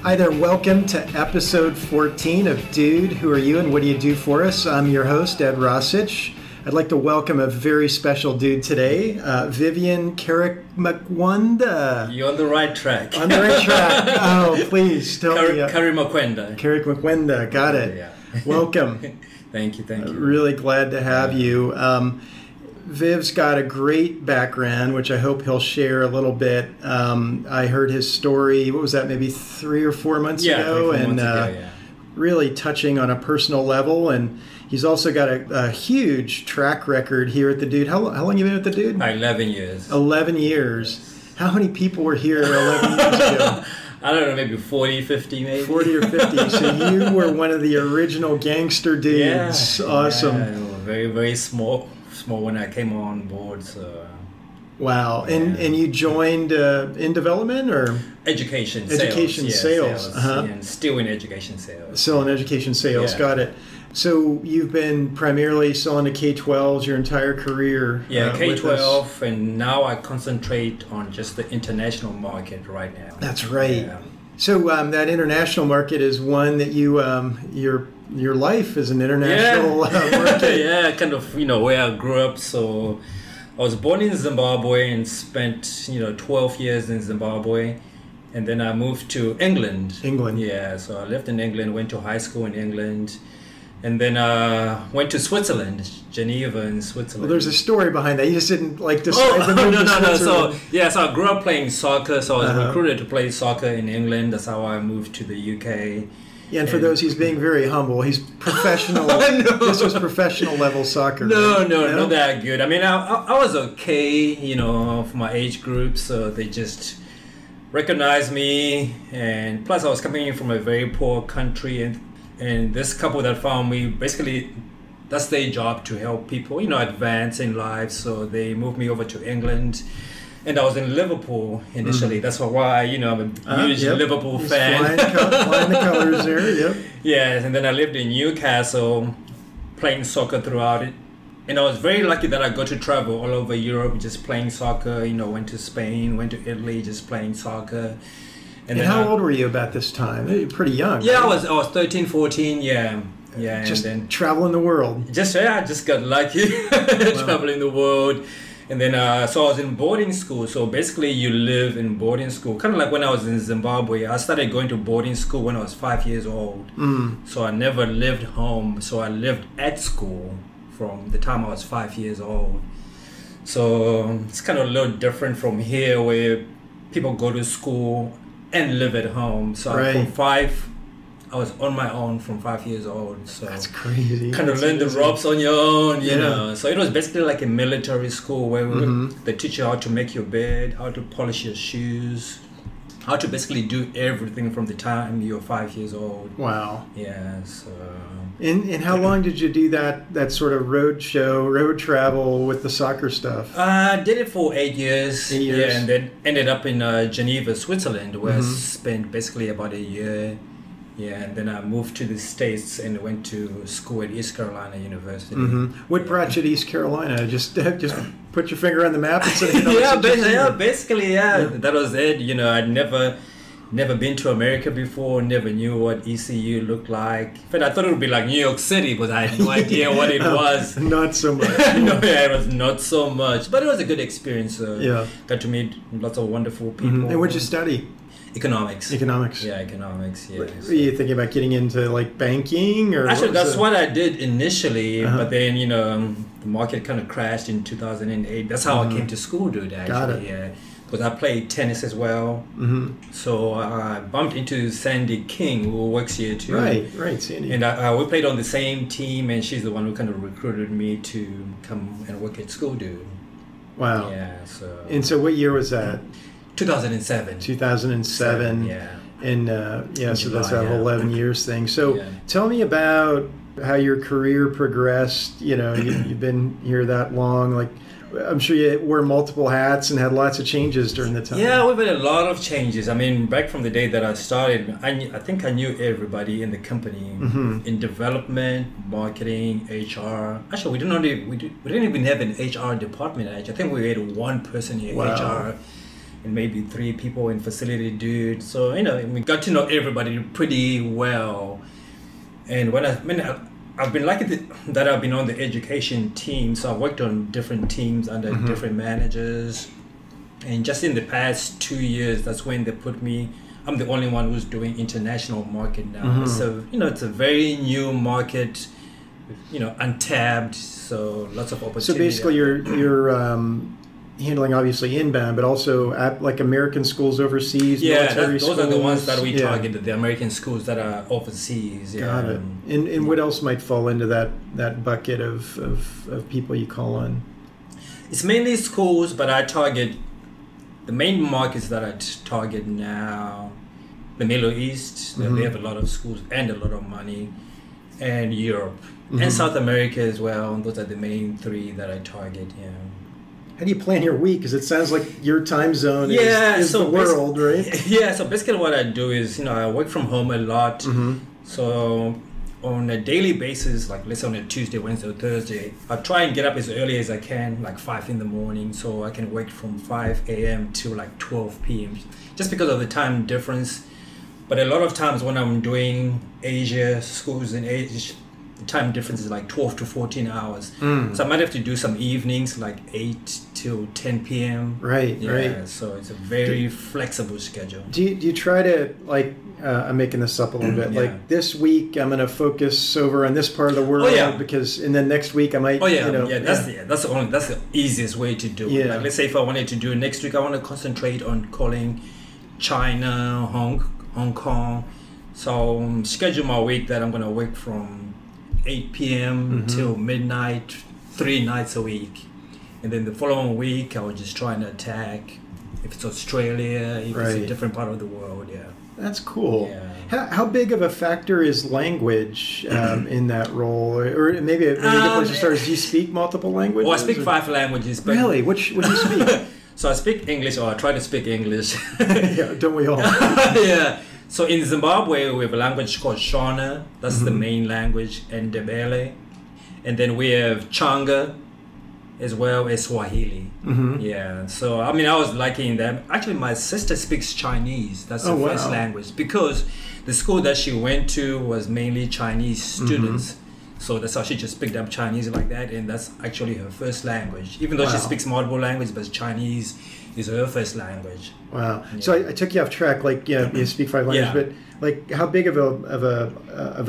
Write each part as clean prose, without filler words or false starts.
Hi there, welcome to episode 14 of Dude, Who Are You and What Do You Do For Us? I'm your host, Ed Rosich. I'd like to welcome a very special dude today, Vivian Karimakwenda. You're on the right track. On the right track. Oh, please tell me. Karimakwenda. Karimakwenda, got it. Yeah. Welcome. Thank you. Really glad to have you. Viv's got a great background, which I hope he'll share a little bit. I heard his story, what was that, maybe 3 or 4 months ago? Really touching on a personal level. And he's also got a huge track record here at the Dude. How long have you been at the Dude? 11 years. 11 years. How many people were here 11 years ago? I don't know, maybe 40, 50 maybe. 40 or 50. So you were one of the original gangster dudes. Yeah, awesome. Yeah, very, very small when I came on board. So. Wow. And you joined in development or? Education sales. Uh-huh. And still in education sales. Still in education sales. Yeah. Got it. So you've been primarily selling to K-12s your entire career. Yeah, K-12, and now I concentrate on just the international market right now. That's right. Yeah. So that international market is one that you your life is an international market. Yeah, kind of where I grew up. So I was born in Zimbabwe and spent 12 years in Zimbabwe. And then I moved to England. Yeah, so I lived in England, went to high school in England. And then went to Switzerland, Geneva in Switzerland. Well, there's a story behind that. You just didn't describe the move to Switzerland. So I grew up playing soccer. So I was recruited to play soccer in England. That's how I moved to the UK. Yeah, and for those, he's being very humble. He's professional. This was professional level soccer. No, not that good. I mean, I was okay, for my age group. So they just recognized me. And plus, I was coming in from a very poor country. And this couple that found me, basically, that's their job to help people, advance in life. So they moved me over to England. And I was in Liverpool initially. Mm-hmm. That's why, I'm a huge Liverpool fan. Flying the colors there, yep. Yeah, and then I lived in Newcastle, playing soccer throughout it. And I was very lucky that I got to travel all over Europe, just playing soccer. Went to Spain, went to Italy, just playing soccer. And how old were you about this time? You're pretty young. Yeah, right? I was 13, 14, yeah. Just and then traveling the world. I just got lucky traveling the world. And then, so I was in boarding school. So basically you live in boarding school. Kind of like when I was in Zimbabwe. I started going to boarding school when I was 5 years old. Mm. So I never lived home. So I lived at school from the time I was 5 years old. So it's kind of a little different from here where people go to school and live at home. So from 5, I was on my own from 5 years old. So that's crazy. Kind of learn the ropes on your own, you know. So it was basically like a military school where they teach you how to make your bed, how to polish your shoes, how to basically do everything from the time you're 5 years old. Wow. Yeah. So. And how long did you do that sort of road travel with the soccer stuff? I did it for 8 years. 8 years. Yeah, and then ended up in Geneva, Switzerland, where I spent basically about a year. Yeah, and then I moved to the States and went to school at East Carolina University. Mm-hmm. What brought you to East Carolina? Just put your finger on the map and say, basically, that was it. I'd never been to America before, never knew what ECU looked like. In fact, I thought it would be like New York City, but I had no idea what it was. Not so much. It was not so much. But it was a good experience. Got to meet lots of wonderful people. Mm-hmm. And what'd you study? Economics. Yeah, economics, yeah. Were you thinking about getting into banking or? Actually, that's what I did initially, but then, the market kind of crashed in 2008. That's how I came to SchoolDude, actually. Got it. Yeah. Because I played tennis as well. Mm-hmm. So I bumped into Sandy King, who works here too. Right, Sandy. And we played on the same team, and she's the one who kind of recruited me to come and work at SchoolDude. Wow. Yeah. So. And so what year was that? 2007. 2007. Yeah. And so that's that whole 11 years thing. So tell me about how your career progressed. You've been here that long. I'm sure you wore multiple hats and had lots of changes during the time. Yeah, we've had a lot of changes. I mean, back from the day that I started, I think I knew everybody in the company in development, marketing, HR. Actually, we didn't even have an HR department. I think we had one person in HR. and maybe 3 people in SchoolDude. So, we got to know everybody pretty well. And I've been lucky that I've been on the education team. So I've worked on different teams under different managers. And just in the past 2 years, that's when they put me. I'm the only one who's doing international market now. So, it's a very new market, untapped. So lots of opportunity. So basically, you're handling obviously inbound, but also like American schools overseas. Those schools. are the ones that we targeted. The American schools that are overseas. Got it. And what else might fall into that bucket of people you call on? It's mainly schools, but I target the main markets that I target now. The Middle East. They have a lot of schools and a lot of money, and Europe and South America as well. Those are the main 3 that I target. Yeah. How do you plan your week? Because it sounds like your time zone is the world, right? Yeah, so basically what I do is, I work from home a lot. So on a daily basis, like let's say on a Tuesday, Wednesday, or Thursday, I try and get up as early as I can, like 5 in the morning, so I can work from 5 a.m. to like 12 p.m. just because of the time difference. But a lot of times when I'm doing Asia, schools in Asia, the time difference is like 12 to 14 hours. So I might have to do some evenings, like 8 to 10 p.m. Right. So it's a very flexible schedule. Do you try to, like, I'm making this up a little bit, like this week I'm going to focus over on this part of the world and then next week I might, that's the easiest way to do it. Like, let's say if I wanted to do it next week, I want to concentrate on calling China, Hong Kong. So schedule my week that I'm going to work from 8 p.m. till midnight, 3 nights a week. And then the following week, I would just try and attack if it's Australia, if it's a different part of the world. Yeah. That's cool. Yeah. How big of a factor is language in that role? Or maybe a good place to start is, do you speak multiple languages? Well, I speak 5 languages. But really? What do you speak? So I speak English, or I try to speak English. Yeah, don't we all? Yeah. So in Zimbabwe, we have a language called Shona. That's the main language, and Ndebele. And then we have Changa, as well as Swahili. Yeah. So, I was lucky in that. Actually, my sister speaks Chinese. That's her first language. Because the school that she went to was mainly Chinese students. So that's how she just picked up Chinese like that. And that's actually her first language. Even though she speaks multiple languages, but Chinese is her first language. Wow. Yeah. So I took you off track. Like, you speak 5 languages, but like, how big of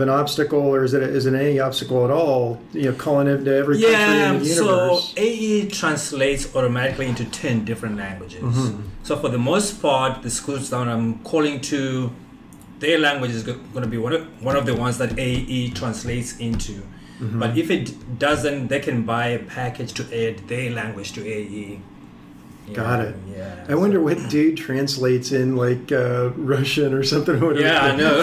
an obstacle, or is it any obstacle at all? Calling it to every country in the universe. So AE translates automatically into 10 different languages. So for the most part, the schools that I'm calling to, their language is going to be one of the ones that AE translates into. But if it doesn't, they can buy a package to add their language to AE. Got it. Yeah. I wonder what dude translates in, like Russian or something. Yeah, I know.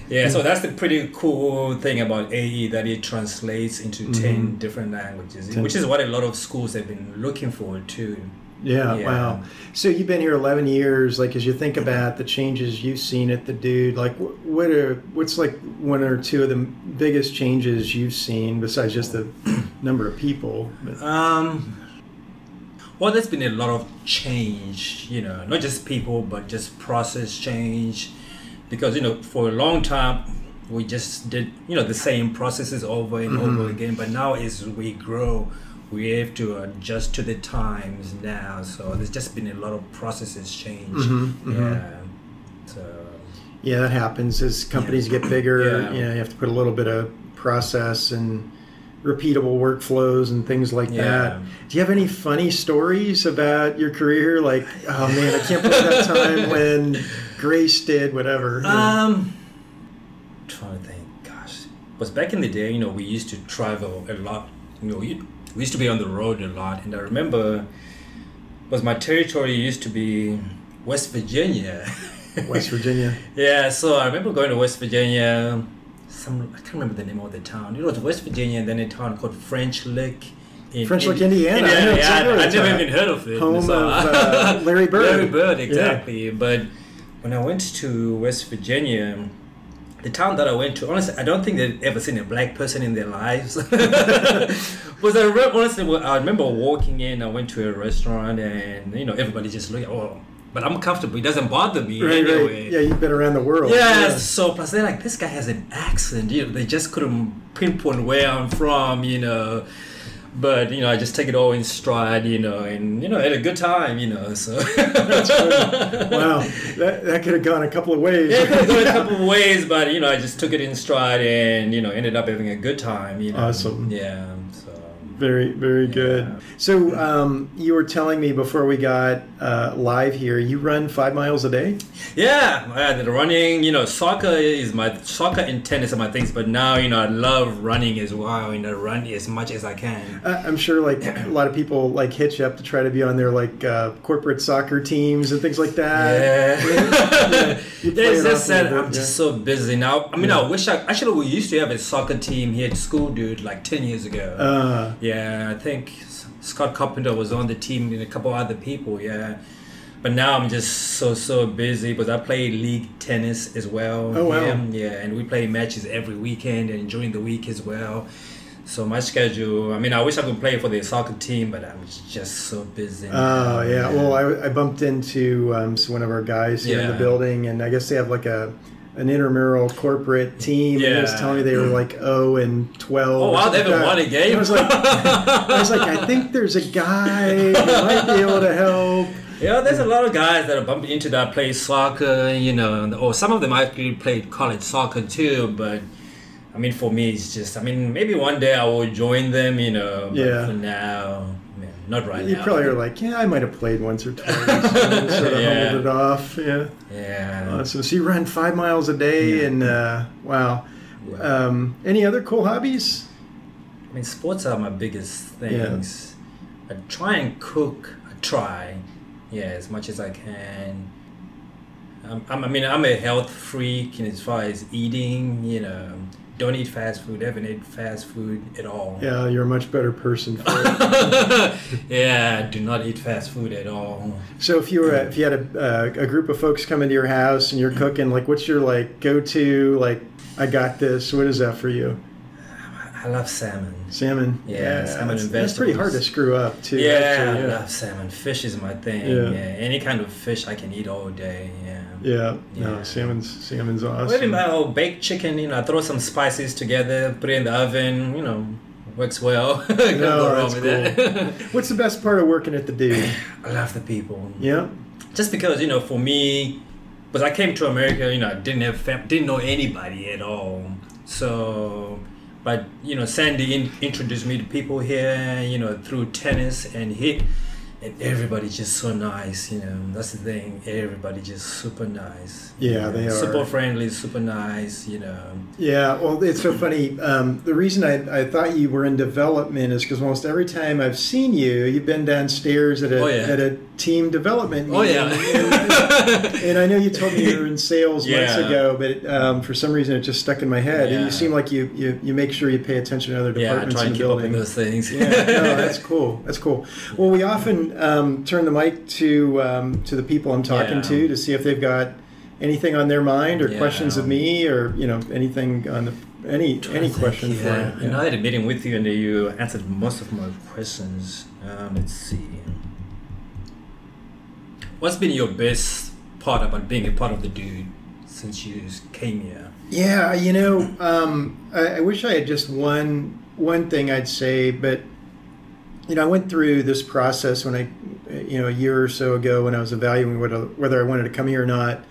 Yeah, so that's the pretty cool thing about AE, that it translates into 10 different languages, which is what a lot of schools have been looking for too. Yeah, wow. So you've been here 11 years. Like, as you think about the changes you've seen at the Dude, like, what's like 1 or 2 of the biggest changes you've seen besides just the number of people? Well, there's been a lot of change, not just people, but just process change. Because, for a long time, we just did, the same processes over and over again. But now as we grow, we have to adjust to the times now. So there's just been a lot of processes change. Yeah. So. Yeah, that happens as companies get bigger. You have to put a little bit of process and repeatable workflows and things like that. Do you have any funny stories about your career? Like, oh man, I can't believe that time when Grace did whatever. Trying to think, gosh. Because back in the day, we used to travel a lot. We used to be on the road a lot. And I remember, because my territory used to be West Virginia. West Virginia. Yeah, so I remember going to West Virginia. I can't remember the name of the town. It was West Virginia, and then a town called French Lick. Indiana. I never even heard of it. Home of Larry Bird. Larry Bird, exactly. Yeah. But when I went to West Virginia, the town that I went to, honestly, I don't think they've ever seen a black person in their lives. But honestly, I remember walking in, I went to a restaurant, and everybody just looked, but I'm comfortable. It doesn't bother me anyway. Right. Yeah, you've been around the world. Yeah. So plus they're like, this guy has an accent. They just couldn't pinpoint where I'm from. But I just take it all in stride, and had a good time, So that's good. Wow, that could have gone a couple of ways. Yeah, it could have gone a couple of ways, but I just took it in stride and ended up having a good time. Awesome. Yeah. So very, very good. So you were telling me before we got live here, you run 5 miles a day? Yeah, the running. Soccer and tennis are my things, but now I love running as well. Run as much as I can. I'm sure like a lot of people like hit you up to try to be on their like corporate soccer teams and things like that. Yeah. It's just that I'm just so busy now. I mean, I wish we used to have a soccer team here at SchoolDude like 10 years ago. Yeah, I think Scott Carpenter was on the team and a couple other people, yeah. But now I'm just so busy because I play league tennis as well. Oh, wow. Yeah, and we play matches every weekend and during the week as well. So my schedule, I wish I could play for the soccer team, but I'm just so busy. Oh, yeah. Well, I bumped into one of our guys here in the building, and I guess they have like an intramural corporate team. Yeah. And he was telling me they were like 0-12. Oh, wow, they haven't won a game? I was like, I think there's a guy who might be able to help. Yeah, there's a lot of guys that are bumping into that play soccer, or some of them actually played college soccer too, but for me, it's just, maybe one day I will join them, but for now, not right now. You probably are like, I might have played once or twice, and sort of hold it off, Yeah. So you run 5 miles a day, and wow. Any other cool hobbies? Sports are my biggest things. I try and cook, as much as I can. I'm a health freak, and as far as eating, don't eat fast food. Haven't ate fast food at all. Yeah, you're a much better person for it. Yeah, do not eat fast food at all. So if you had a group of folks come into your house and you're cooking, like what's your like go-to, like I got this? What is that for you? I love salmon. Salmon? Yeah, salmon and vegetables. That's pretty hard to screw up, too. Yeah, I love salmon. Fish is my thing. Yeah. Any kind of fish I can eat all day. Yeah. No, salmon's awesome. Maybe my baked chicken, I throw some spices together, put it in the oven, works well. Can't go wrong with that. What's the best part of working at the Dude? I love the people. Yeah. Just because, for me, because I came to America, I didn't know anybody at all. So... But, Sandy introduced me to people here, through tennis, and everybody's just so nice, That's the thing. Everybody just super nice. Yeah, they are. Super friendly, super nice, Yeah, well, it's so funny. The reason I thought you were in development is because almost every time I've seen you, you've been downstairs at a team development meeting. Oh, yeah. And I know you told me you were in sales months ago, but for some reason it just stuck in my head. Yeah. And you seem like you make sure you pay attention to other departments in the building. Yeah, I try and keep up with those things. Yeah, no, that's cool. That's cool. Well, we often turn the mic to the people I'm talking to see if they've got anything on their mind or questions of me or anything on any question for you. I know I had a meeting with you and you answered most of my questions. Let's see. What's been your best part about being a part of the Dude since you came here? Yeah, I wish I had just one thing I'd say, but I went through this process when a year or so ago when I was evaluating whether I wanted to come here or not.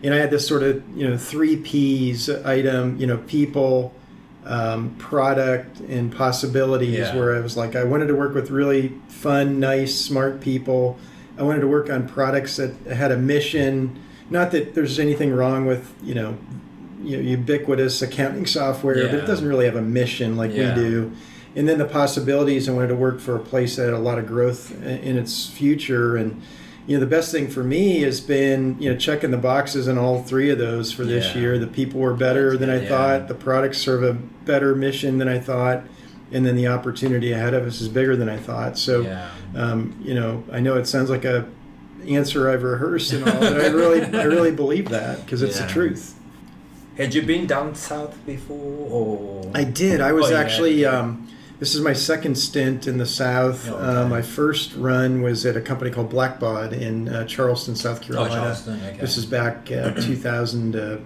And I had this sort of, 3 P's item, people, product, and possibilities, where I was like, I wanted to work with really fun, nice, smart people. I wanted to work on products that had a mission. Not that there's anything wrong with, ubiquitous accounting software, but it doesn't really have a mission like we do. And then the possibilities, I wanted to work for a place that had a lot of growth in its future. And, the best thing for me has been, checking the boxes in all 3 of those for this year. The people were better than I thought. The products serve a better mission than I thought. And then the opportunity ahead of us is bigger than I thought. So, I know it sounds like a answer I've rehearsed and all, but I really believe that because it's the truth. Had you been down south before? Or? I did. I was actually, this is my second stint in the South. My first run was at a company called Blackbaud in Charleston, South Carolina. Charleston, okay. This is back 2000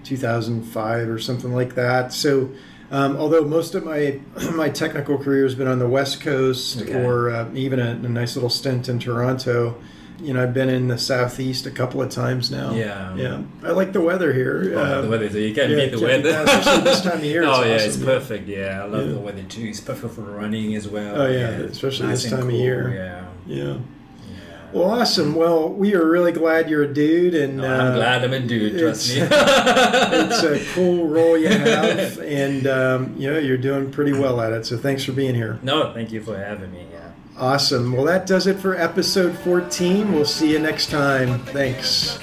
2005 or something like that. So although most of my technical career has been on the West Coast, or even a nice little stint in Toronto, I've been in the Southeast a couple of times now. Yeah. I like the weather here. The weather, so you can't beat the weather. Especially this time of year. It's perfect. Yeah, I love the weather too. It's perfect for running as well. Especially nice this time of year. Yeah. Well, awesome. Well, we are really glad you're a dude, and I'm glad I'm a dude. Trust me. It's a cool role you have, and you're doing pretty well at it. So thanks for being here. No, thank you for having me. Yeah. Awesome. Well, that does it for episode 14. We'll see you next time. Thanks.